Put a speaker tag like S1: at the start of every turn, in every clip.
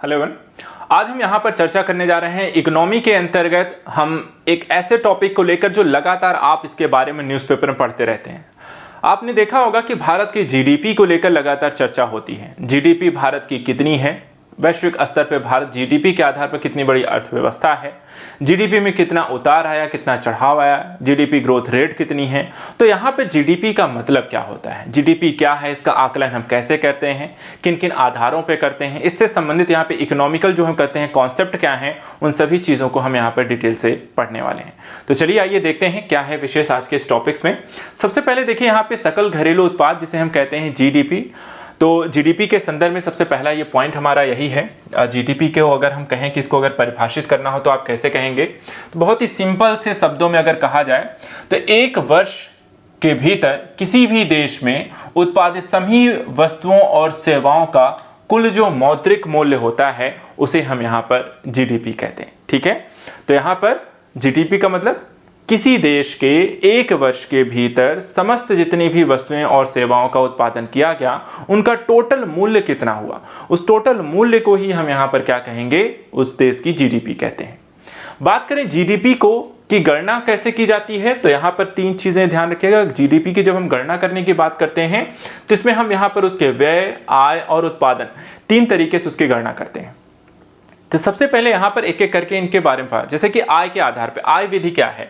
S1: Hello everyone, आज हम यहाँ पर चर्चा करने जा रहे हैं इकोनॉमी के अंतर्गत हम एक ऐसे टॉपिक को लेकर जो लगातार आप इसके बारे में न्यूज़पेपर में पढ़ते रहते हैं। आपने देखा होगा कि भारत की जीडीपी को लेकर लगातार चर्चा होती है। जीडीपी भारत की कितनी है, वैश्विक स्तर पर भारत जीडीपी के आधार पर कितनी बड़ी अर्थव्यवस्था है, जीडीपी में कितना उतार आया, कितना चढ़ाव आया, जीडीपी ग्रोथ रेट कितनी है। तो यहाँ पे जीडीपी का मतलब क्या होता है, जीडीपी क्या है, इसका आकलन हम कैसे करते हैं, किन किन आधारों पे करते हैं, इससे संबंधित यहाँ पे इकोनॉमिकल जो हम कहते हैं कॉन्सेप्ट क्या है, उन सभी चीज़ों को हम यहाँ पर डिटेल से पढ़ने वाले हैं। तो चलिए आइए देखते हैं क्या है विशेष आज के इस टॉपिक्स में। सबसे पहले देखिए यहाँ पे सकल घरेलू उत्पाद जिसे हम कहते हैं जीडीपी। तो जीडीपी के संदर्भ में सबसे पहला ये पॉइंट हमारा यही है। जीडीपी को अगर हम कहें कि इसको अगर परिभाषित करना हो तो आप कैसे कहेंगे, तो बहुत ही सिंपल से शब्दों में अगर कहा जाए तो एक वर्ष के भीतर किसी भी देश में उत्पादित सभी वस्तुओं और सेवाओं का कुल जो मौद्रिक मूल्य होता है उसे हम यहाँ पर जीडीपी कहते हैं। ठीक है, तो यहाँ पर जीडीपी का मतलब किसी देश के एक वर्ष के भीतर समस्त जितनी भी वस्तुएं और सेवाओं का उत्पादन किया गया उनका टोटल मूल्य कितना हुआ, उस टोटल मूल्य को ही हम यहाँ पर क्या कहेंगे, उस देश की जीडीपी कहते हैं। बात करें जीडीपी को की गणना कैसे की जाती है, तो यहाँ पर तीन चीजें ध्यान रखिएगा। जीडीपी की जब हम गणना करने की बात करते हैं तो इसमें हम यहाँ पर उसके व्यय, आय और उत्पादन तीन तरीके से उसकी गणना करते हैं। तो सबसे पहले यहाँ पर एक एक करके इनके बारे में, जैसे कि आय के आधार पर आय विधि क्या है।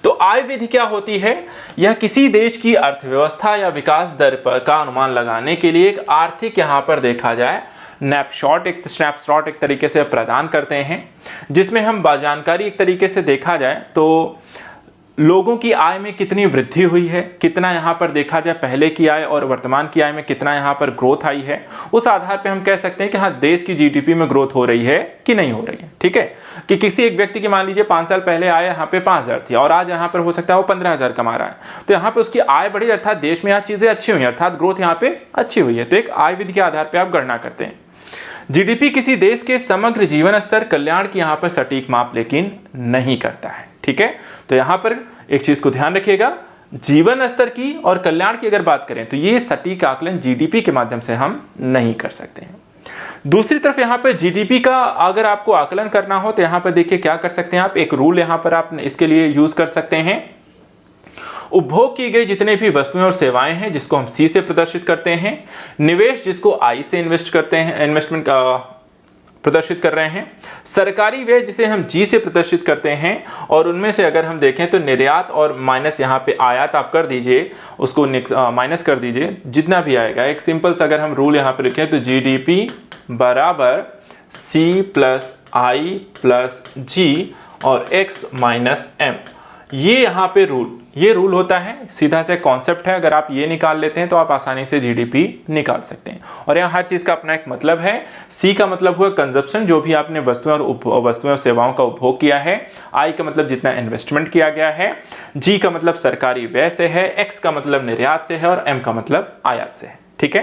S1: तो आय विधि क्या होती है, यह किसी देश की अर्थव्यवस्था या विकास दर पर का अनुमान लगाने के लिए एक आर्थिक यहाँ पर देखा जाए स्नैपशॉट एक तरीके से प्रदान करते हैं, जिसमें हम जानकारी एक तरीके से देखा जाए तो लोगों की आय में कितनी वृद्धि हुई है, कितना यहाँ पर देखा जाए पहले की आय और वर्तमान की आय में कितना यहाँ पर ग्रोथ आई है, उस आधार पे हम कह सकते हैं कि हाँ देश की जीडीपी में ग्रोथ हो रही है कि नहीं हो रही है। ठीक है, कि किसी एक व्यक्ति की मान लीजिए 5 साल पहले आय यहाँ पे 5,000 थी और आज यहाँ पर हो सकता है वो 15,000 कमा रहा है, तो यहाँ पे उसकी आय बढ़ी, अर्थात देश में यहाँ चीजें अच्छी हुई, अर्थात ग्रोथ यहाँ पे अच्छी हुई है। तो एक आय विधि के आधार पर आप गणना करते हैं। जीडीपी किसी देश के समग्र जीवन स्तर कल्याण की यहाँ पर सटीक माप लेकिन नहीं करता है। ठीक है, तो यहाँ पर एक चीज को ध्यान रखिएगा, जीवन स्तर की और कल्याण की अगर बात करें तो ये सटीक आकलन जीडीपी के माध्यम से हम नहीं कर सकते हैं। दूसरी तरफ यहाँ पर जीडीपी का अगर आपको आकलन करना हो तो यहाँ पर देखिए क्या कर सकते हैं आप, एक रूल यहाँ पर आप इसके लिए यूज कर सकते हैं। उपभोग की गई जितने भी वस्तुएं और सेवाएं हैं जिसको हम सी से प्रदर्शित करते हैं, निवेश जिसको आई से इन्वेस्ट करते हैं, इन्वेस्टमेंट का प्रदर्शित कर रहे हैं, सरकारी व्यय जिसे हम जी से प्रदर्शित करते हैं, और उनमें से अगर हम देखें तो निर्यात और माइनस यहाँ पे आयात आप कर दीजिए, उसको माइनस कर दीजिए, जितना भी आएगा एक सिंपल सा अगर हम रूल यहाँ पे लिखें तो जीडीपी बराबर सी प्लस आई प्लस जी और एक्स माइनस एम, ये यहाँ पे ये रूल होता है, सीधा से कॉन्सेप्ट है। अगर आप ये निकाल लेते हैं तो आप आसानी से जीडीपी निकाल सकते हैं। और यहाँ हर चीज का अपना एक मतलब है। सी का मतलब हुआ कंजप्शन, जो भी आपने वस्तुएं और सेवाओं का उपभोग किया है। आई का मतलब जितना इन्वेस्टमेंट किया गया है। जी का मतलब सरकारी व्यय से है। एक्स का मतलब निर्यात से है और एम का मतलब आयात से है। ठीक है,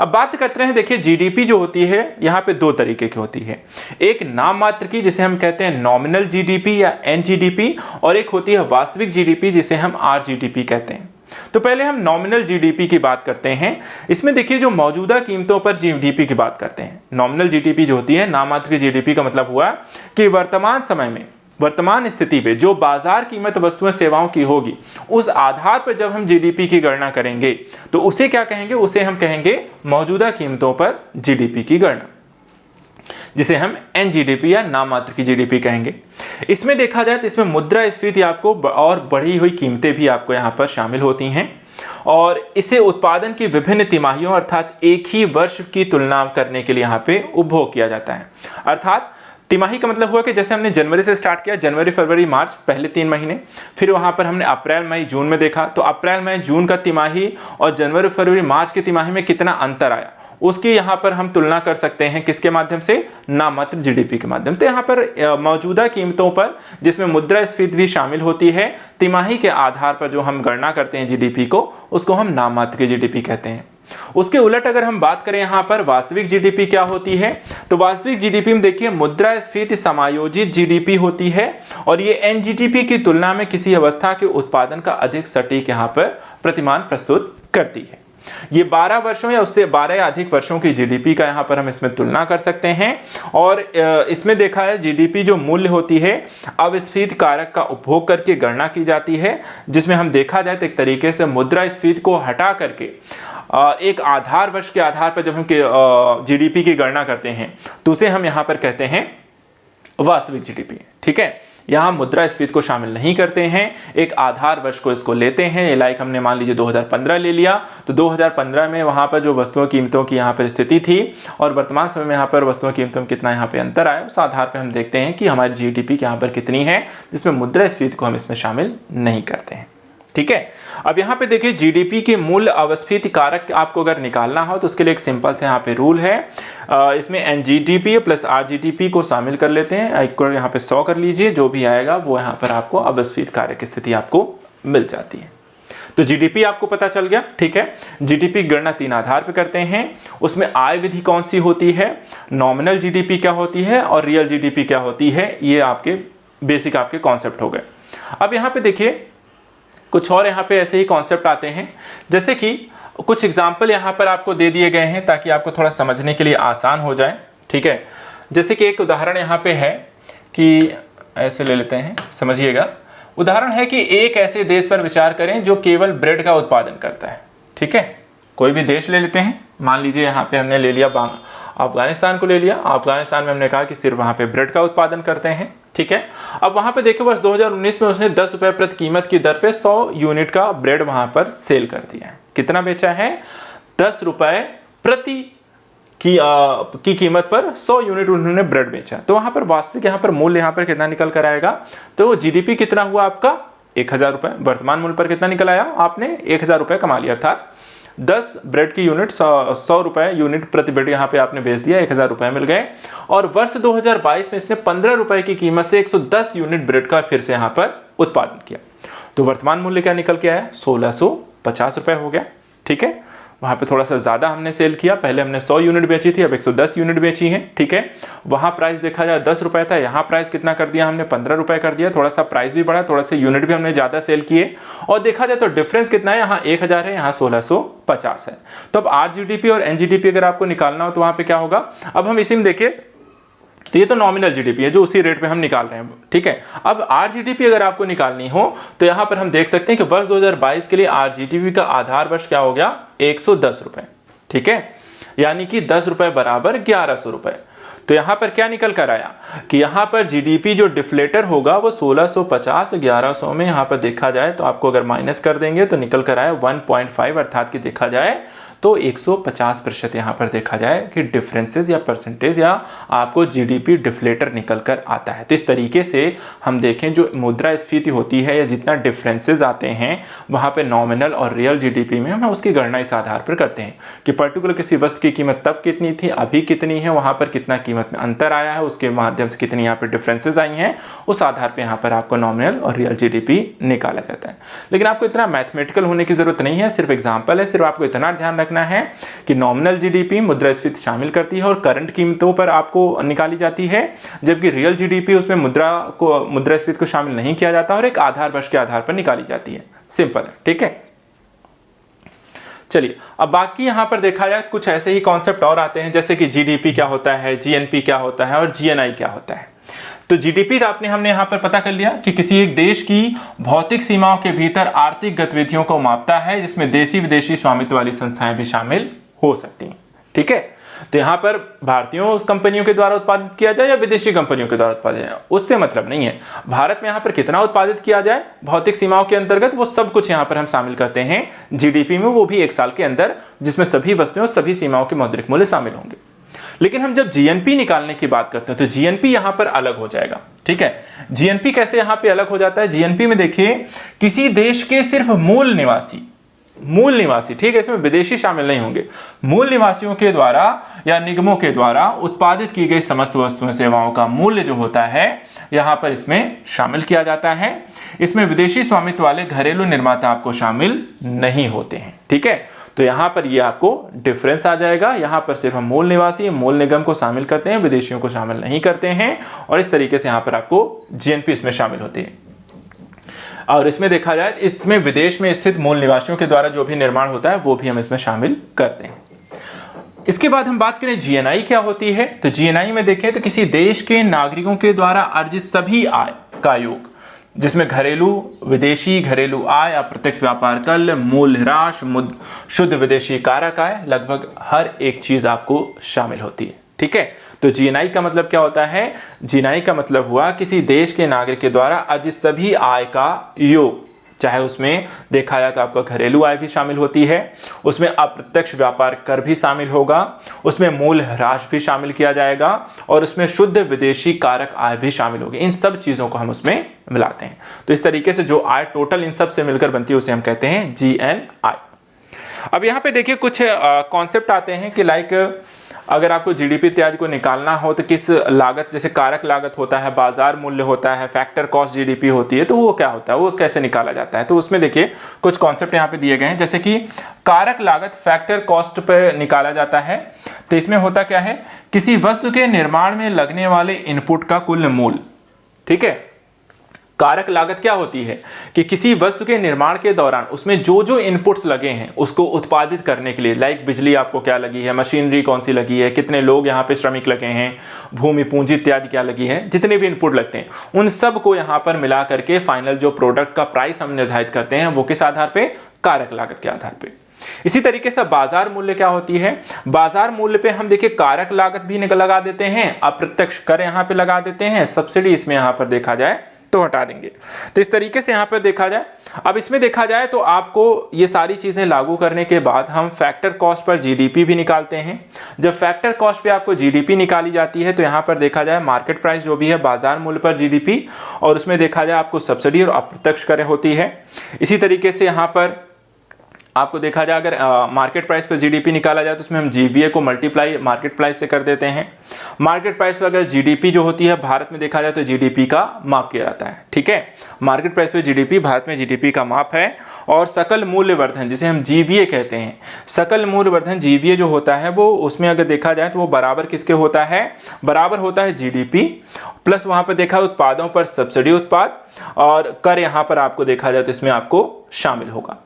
S1: अब बात करते हैं, देखिए जीडीपी जो होती है यहाँ पे दो तरीके की होती है, एक नाम मात्र की जिसे हम कहते हैं नॉमिनल जीडीपी या एनजीडीपी, और एक होती है वास्तविक जीडीपी जिसे हम आरजीडीपी कहते हैं। तो पहले हम नॉमिनल जीडीपी की बात करते हैं। इसमें देखिए जो मौजूदा कीमतों पर जीडीपी की बात करते हैं। नॉमिनल जीडीपी जो होती है, नाम मात्र की जीडीपी का मतलब हुआ कि वर्तमान समय में, वर्तमान स्थिति पे जो बाजार कीमत वस्तुएं सेवाओं की होगी, उस आधार पर जब हम जीडीपी की गणना करेंगे तो उसे क्या कहेंगे, उसे हम कहेंगे मौजूदा कीमतों पर जीडीपी की गणना, जिसे हम एनजीडीपी या नाम मात्र की जीडीपी कहेंगे। इसमें देखा जाए तो इसमें मुद्रास्फीति आपको और बढ़ी हुई कीमतें भी आपको यहाँ पर शामिल होती हैं, और इसे उत्पादन की विभिन्न तिमाहियों अर्थात एक ही वर्ष की तुलना करने के लिए यहाँ पे उपभोग किया जाता है। अर्थात तिमाही का मतलब हुआ कि जैसे हमने जनवरी से स्टार्ट किया, जनवरी फरवरी मार्च पहले 3 महीने, फिर वहां पर हमने अप्रैल मई जून में देखा, तो अप्रैल मई जून का तिमाही और जनवरी फरवरी मार्च की तिमाही में कितना अंतर आया, उसकी यहाँ पर हम तुलना कर सकते हैं किसके माध्यम से, नाममात्र जीडीपी के माध्यम से। तो यहाँ पर मौजूदा कीमतों पर जिसमें मुद्रास्फीति भी शामिल होती है, तिमाही के आधार पर जो हम गणना करते हैं जीडीपी को, उसको हम नाममात्र की जीडीपी कहते हैं। उसके उलट अगर हम बात करें यहाँ पर वास्तविक जीडीपी क्या होती है, तो वास्तविक जीडीपी में देखिए मुद्रास्फीति समायोजित जीडीपी होती है, और ये एनजीडीपी की तुलना में किसी अवस्था के उत्पादन का अधिक सटीक यहाँ पर प्रतिमान प्रस्तुत करती है। ये 12 वर्षों या उससे 12 या अधिक वर्षों की जीडीपी का यहाँ पर हम इसमें तुलना कर सकते हैं। और इसमें देखा है जीडीपी जो मूल्य होती है अविस्फीति कारक का उपभोग करके गणना की जाती है, जिसमें हम देखा जाए तो एक तरीके से मुद्रास्फीति को हटा करके एक आधार वर्ष के आधार पर जब हम जीडीपी की गणना करते हैं तो उसे हम यहाँ पर कहते हैं वास्तविक जीडीपी। ठीक है, यहाँ मुद्रास्फीति को शामिल नहीं करते हैं, एक आधार वर्ष को इसको लेते हैं। लाइक हमने मान लीजिए 2015 ले लिया, तो 2015 में वहाँ पर जो वस्तुओं कीमतों की यहाँ पर स्थिति थी और वर्तमान समय में यहाँ पर वस्तुओं कीमतों में कितना यहाँ पे अंतर आया, उस आधार पर हम देखते हैं कि हमारी जीडीपी यहाँ पर कितनी है, जिसमें मुद्रास्फीति को हम इसमें शामिल नहीं करते हैं। ठीक है, अब यहाँ पे देखिए जीडीपी के मूल्य अविस्फीति कारक आपको अगर निकालना हो तो उसके लिए एक सिंपल से यहाँ पे रूल है। इसमें एनजीडीपी प्लस आरजीडीपी को शामिल कर लेते हैं, एक यहाँ पे 100 कर लीजिए, जो भी आएगा वो यहाँ पर आपको अविस्फीति कारक की स्थिति आपको मिल जाती है। तो जीडीपी आपको पता चल गया। ठीक है, जीडीपी गणना 3 आधार पर करते हैं। उसमें आय विधि कौन सी होती है, नॉमिनल जीडीपी क्या होती है और रियल जीडीपी क्या होती है, ये आपके बेसिक आपके कॉन्सेप्ट हो गए। अब यहाँ पे देखिए कुछ और यहाँ पे ऐसे ही कॉन्सेप्ट आते हैं, जैसे कि कुछ एग्जाम्पल यहाँ पर आपको दे दिए गए हैं ताकि आपको थोड़ा समझने के लिए आसान हो जाए। ठीक है, जैसे कि एक उदाहरण यहाँ पे है कि ऐसे ले लेते हैं, समझिएगा। उदाहरण है कि एक ऐसे देश पर विचार करें जो केवल ब्रेड का उत्पादन करता है। ठीक है, कोई भी देश ले लेते हैं, मान लीजिए यहाँ पे हमने ले लिया अफगानिस्तान को ले लिया। अफगानिस्तान में हमने कहा कि सिर्फ वहाँ पे ब्रेड का उत्पादन करते हैं। ठीक है, अब वहाँ पे देखो वर्ष 2019 में उसने 10 रुपये प्रति कीमत की दर पे 100 यूनिट का ब्रेड वहाँ पर सेल कर दिया है। कितना बेचा है, 10 रुपये प्रति की कीमत पर 100 यूनिट उन्होंने ब्रेड बेचा। तो वहाँ पर वास्तविक यहाँ पर मूल्य यहाँ पर कितना निकल कर आएगा, तो जीडीपी कितना हुआ आपका 1000 रुपये। वर्तमान मूल्य पर कितना निकल आया, आपने 1000 रुपये कमा लिया, अर्थात 10 ब्रेड की यूनिट 100 रुपये यूनिट प्रति ब्रेड यहाँ पे आपने बेच दिया, 1000 रुपये मिल गए। और वर्ष 2022 में इसने 15 रुपये की कीमत से 110 यूनिट ब्रेड का फिर से यहाँ पर उत्पादन किया। तो वर्तमान मूल्य क्या निकल के आया, 1650 रुपये हो गया। ठीक है, वहाँ पे थोड़ा सा ज़्यादा हमने सेल किया, पहले हमने 100 यूनिट बेची थी, अब 110 यूनिट बेची है। ठीक है, वहाँ प्राइस देखा जाए 10 रुपये था, यहाँ प्राइस कितना कर दिया हमने, 15 रुपये कर दिया। थोड़ा सा प्राइस भी बढ़ा, थोड़ा सा यूनिट भी हमने ज़्यादा सेल किए, और देखा जाए तो डिफरेंस कितना है, यहाँ 1000 है, यहाँ 1650 है। तो अब आरजीडीपी और एनजीडीपी अगर आपको निकालना हो तो वहाँ पर क्या होगा, अब हम इसी में देखिए, तो ये तो नॉमिनल जीडीपी है जो उसी रेट पे हम निकाल रहे हैं। ठीक है, अब आरजीडीपी अगर आपको निकालनी हो तो यहाँ पर हम देख सकते हैं कि वर्ष 2022 के लिए आरजीडीपी का आधार वर्ष क्या हो गया, 110 रुपये। ठीक है, यानी कि 10 रुपये बराबर 1100 रुपये। तो यहाँ पर क्या निकल कर आया कि यहाँ पर जीडीपी जो डिफ्लेटर होगा वो 1650 1100 में यहाँ पर देखा जाए तो आपको अगर माइनस कर देंगे तो निकल कर आया 1.5, अर्थात कि देखा जाए तो 150% यहाँ पर देखा जाए कि डिफरेंसेस या परसेंटेज या आपको जीडीपी डिफ्लेटर निकल कर आता है। तो इस तरीके से हम देखें जो मुद्रास्फीति होती है या जितना डिफरेंसेस आते हैं वहाँ पे नॉमिनल और रियल जीडीपी में हम उसकी गणना इस आधार पर करते हैं कि पर्टिकुलर किसी वस्तु की कीमत तब कितनी थी, अभी कितनी है, वहाँ पर कितना कीमत में अंतर आया है, उसके माध्यम से कितनी यहाँ पर डिफरेंसेज आई हैं, उस आधार पर यहाँ पर आपको नॉमिनल और रियल जीडीपी निकाला जाता है। लेकिन आपको इतना मैथमेटिकल होने की जरूरत नहीं है, सिर्फ एग्जाम्पल है, सिर्फ आपको इतना ध्यान रखना है कि नॉमिनल जीडीपी मुद्रास्फीति शामिल करती है और करंट कीमतों पर आपको निकाली जाती है, जबकि रियल जीडीपी उसमें मुद्रास्फीति को शामिल नहीं किया जाता और एक आधार वर्ष के आधार पर निकाली जाती है। सिंपल है। ठीक है, चलिए अब बाकी यहां पर देखा जाए कुछ ऐसे ही कॉन्सेप्ट और आते हैं, जैसे कि जीडीपी क्या होता है, जीएनपी क्या होता है और जीएनआई क्या होता है। तो जीडीपी हमने यहाँ पर पता कर लिया कि किसी एक देश की भौतिक सीमाओं के भीतर आर्थिक गतिविधियों को मापता है, जिसमें देशी विदेशी स्वामित्व वाली संस्थाएं भी शामिल हो सकती हैं। ठीक है, तो यहाँ पर भारतीयों कंपनियों के द्वारा उत्पादित किया जाए या विदेशी कंपनियों के द्वारा उत्पादित किया जाए उससे मतलब नहीं है। भारत में यहाँ पर कितना उत्पादित किया जाए भौतिक सीमाओं के अंतर्गत, वो सब कुछ यहाँ पर हम शामिल करते हैं जीडीपी में, वो भी एक साल के अंदर, जिसमें सभी वस्तुओं सभी सीमाओं के मौद्रिक मूल्य शामिल होंगे। लेकिन हम जब जीएनपी निकालने की बात करते हैं तो जीएनपी यहां पर अलग हो जाएगा। ठीक है, जीएनपी कैसे यहां पे अलग हो जाता है, जीएनपी में देखिए किसी देश के सिर्फ मूल निवासी, ठीक है, इसमें विदेशी शामिल नहीं होंगे, मूल निवासियों के द्वारा या निगमों के द्वारा उत्पादित की गई समस्त वस्तुओं सेवाओं का मूल्य जो होता है यहां पर इसमें शामिल किया जाता है। इसमें विदेशी स्वामित्व वाले घरेलू निर्माता आपको शामिल नहीं होते हैं। ठीक है, तो यहां पर ये आपको डिफरेंस आ जाएगा, यहां पर सिर्फ हम मूल निवासी मूल निगम को शामिल करते हैं, विदेशियों को शामिल नहीं करते हैं, और इस तरीके से यहां पर आपको जीएनपी इसमें शामिल होती है। और इसमें देखा जाए इसमें विदेश में स्थित मूल निवासियों के द्वारा जो भी निर्माण होता है वो भी हम इसमें शामिल करते हैं। इसके बाद हम बात करें जीएनआई क्या होती है, तो जीएनआई में देखें तो किसी देश के नागरिकों के द्वारा अर्जित सभी आय का योग, जिसमें घरेलू, विदेशी, घरेलू आय, अप्रत्यक्ष व्यापार कर, मूल्यह्रास, शुद्ध विदेशी कारक आय, लगभग हर एक चीज आपको शामिल होती है। ठीक है, तो जीएनआई का मतलब क्या होता है? जीएनआई का मतलब हुआ किसी देश के नागरिक के द्वारा अर्जित सभी आय का योग, चाहे उसमें देखा जाए तो आपका घरेलू आय भी शामिल होती है, उसमें अप्रत्यक्ष व्यापार कर भी शामिल होगा, उसमें मूल्यह्रास भी शामिल किया जाएगा और उसमें शुद्ध विदेशी कारक आय भी शामिल होगी। इन सब चीजों को हम उसमें मिलाते हैं। तो इस तरीके से जो आय टोटल इन सब से मिलकर बनती है उसे हम कहते हैं जीएनआई। अब यहाँ पे देखिए कुछ कॉन्सेप्ट आते हैं कि लाइक अगर आपको जीडीपी इत्यादि को निकालना हो तो किस लागत, जैसे कारक लागत होता है, बाजार मूल्य होता है, फैक्टर कॉस्ट जीडीपी होती है, तो वो क्या होता है, वो कैसे निकाला जाता है। तो उसमें देखिए कुछ कॉन्सेप्ट यहाँ पे दिए गए हैं, जैसे कि कारक लागत फैक्टर कॉस्ट पे निकाला जाता है। तो इसमें होता क्या है, किसी वस्तु के निर्माण में लगने वाले इनपुट का कुल मूल्य। ठीक है, कारक लागत क्या होती है कि किसी वस्तु के निर्माण के दौरान उसमें जो जो इनपुट्स लगे हैं उसको उत्पादित करने के लिए, लाइक बिजली आपको क्या लगी है, मशीनरी कौन सी लगी है, कितने लोग यहाँ पे श्रमिक लगे हैं, भूमि पूंजी इत्यादि क्या लगी है, जितने भी इनपुट लगते हैं उन सब को यहाँ पर मिला करके फाइनल जो प्रोडक्ट का प्राइस हम निर्धारित करते हैं वो किस आधार पे, कारक लागत के आधार पे। इसी तरीके से बाजार मूल्य क्या होती है, बाजार मूल्य पे हम देखिए कारक लागत भी लगा देते हैं, अप्रत्यक्ष कर यहाँ पे लगा देते हैं, सब्सिडी इसमें यहाँ पर देखा जाए तो हटा देंगे। तो इस तरीके से यहाँ पर देखा जाए, अब इसमें देखा जाए तो आपको ये सारी चीजें लागू करने के बाद हम फैक्टर कॉस्ट पर जीडीपी भी निकालते हैं। जब फैक्टर कॉस्ट पे आपको जीडीपी निकाली जाती है तो यहाँ पर देखा जाए मार्केट प्राइस जो भी है बाजार मूल्य पर जीडीपी, और उसमें देखा जाए आपको सब्सिडी और अप्रत्यक्ष कर होती है। इसी तरीके से यहाँ पर आपको देखा जाए अगर मार्केट प्राइस पर जीडीपी निकाला जाए तो उसमें हम जीवीए को मल्टीप्लाई मार्केट प्राइस से कर देते हैं। मार्केट प्राइस पर अगर जीडीपी जो होती है भारत में देखा जाए तो जीडीपी का माप किया जाता है। ठीक है, मार्केट प्राइस पर जीडीपी, भारत में जीडीपी का माप है। और सकल मूल्य वर्धन जिसे हम जीवीए कहते हैं, सकल मूल्य वर्धन जीवीए जो होता है वो उसमें अगर देखा जाए तो वो बराबर किसके होता है, बराबर होता है जीडीपी प्लस वहां पर देखा उत्पादों पर सब्सिडी उत्पाद और कर यहाँ पर आपको देखा जाए तो इसमें आपको शामिल होगा।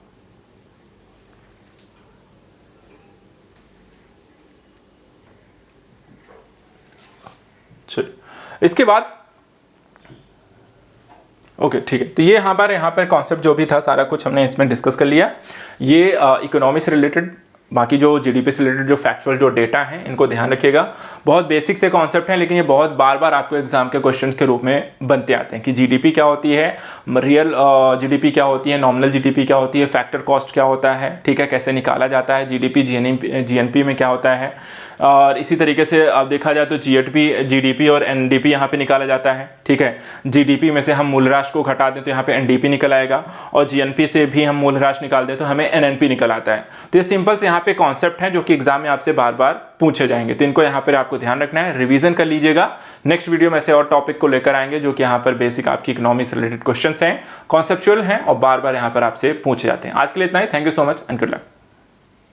S1: इसके बाद ओके ठीक है, तो ये यहाँ पर कॉन्सेप्ट जो भी था सारा कुछ हमने इसमें डिस्कस कर लिया। ये इकोनॉमी से रिलेटेड, बाकी जो जीडीपी से रिलेटेड जो फैक्चुअल जो डेटा हैं इनको ध्यान रखिएगा। बहुत बेसिक से कॉन्सेप्ट हैं लेकिन ये बहुत बार बार आपको एग्जाम के क्वेश्चंस के रूप में बनते आते हैं कि जीडीपी क्या होती है, रियल जीडीपी क्या होती है, नॉमिनल जीडीपी क्या होती है, फैक्टर कॉस्ट क्या होता है, ठीक है, कैसे निकाला जाता है, जीडीपी जीएनपी में क्या होता है। और इसी तरीके से अब देखा जाए तो जीडीपी और एनडीपी यहाँ पे निकाला जाता है। ठीक है, जीडीपी में से हम मूल्यह्रास को घटा दें तो यहाँ पे एनडीपी निकल आएगा और जीएनपी से भी हम मूल्यह्रास निकाल दें तो हमें एनएनपी निकल आता है। तो ये सिंपल से यहाँ पे कॉन्सेप्ट हैं जो कि एग्जाम में आपसे बार बार पूछे जाएंगे, तो इनको यहाँ पर आपको ध्यान रखना है, रिवीजन कर लीजिएगा। नेक्स्ट वीडियो में ऐसे और टॉपिक को लेकर आएंगे जो कि यहाँ पर बेसिक आपकी इकोनॉमी से रिलेटेड क्वेश्चन हैं, कॉन्सेप्चुअल हैं और बार बार यहाँ पर आपसे पूछे जाते हैं। आज के लिए इतना ही, thank you so much and good luck.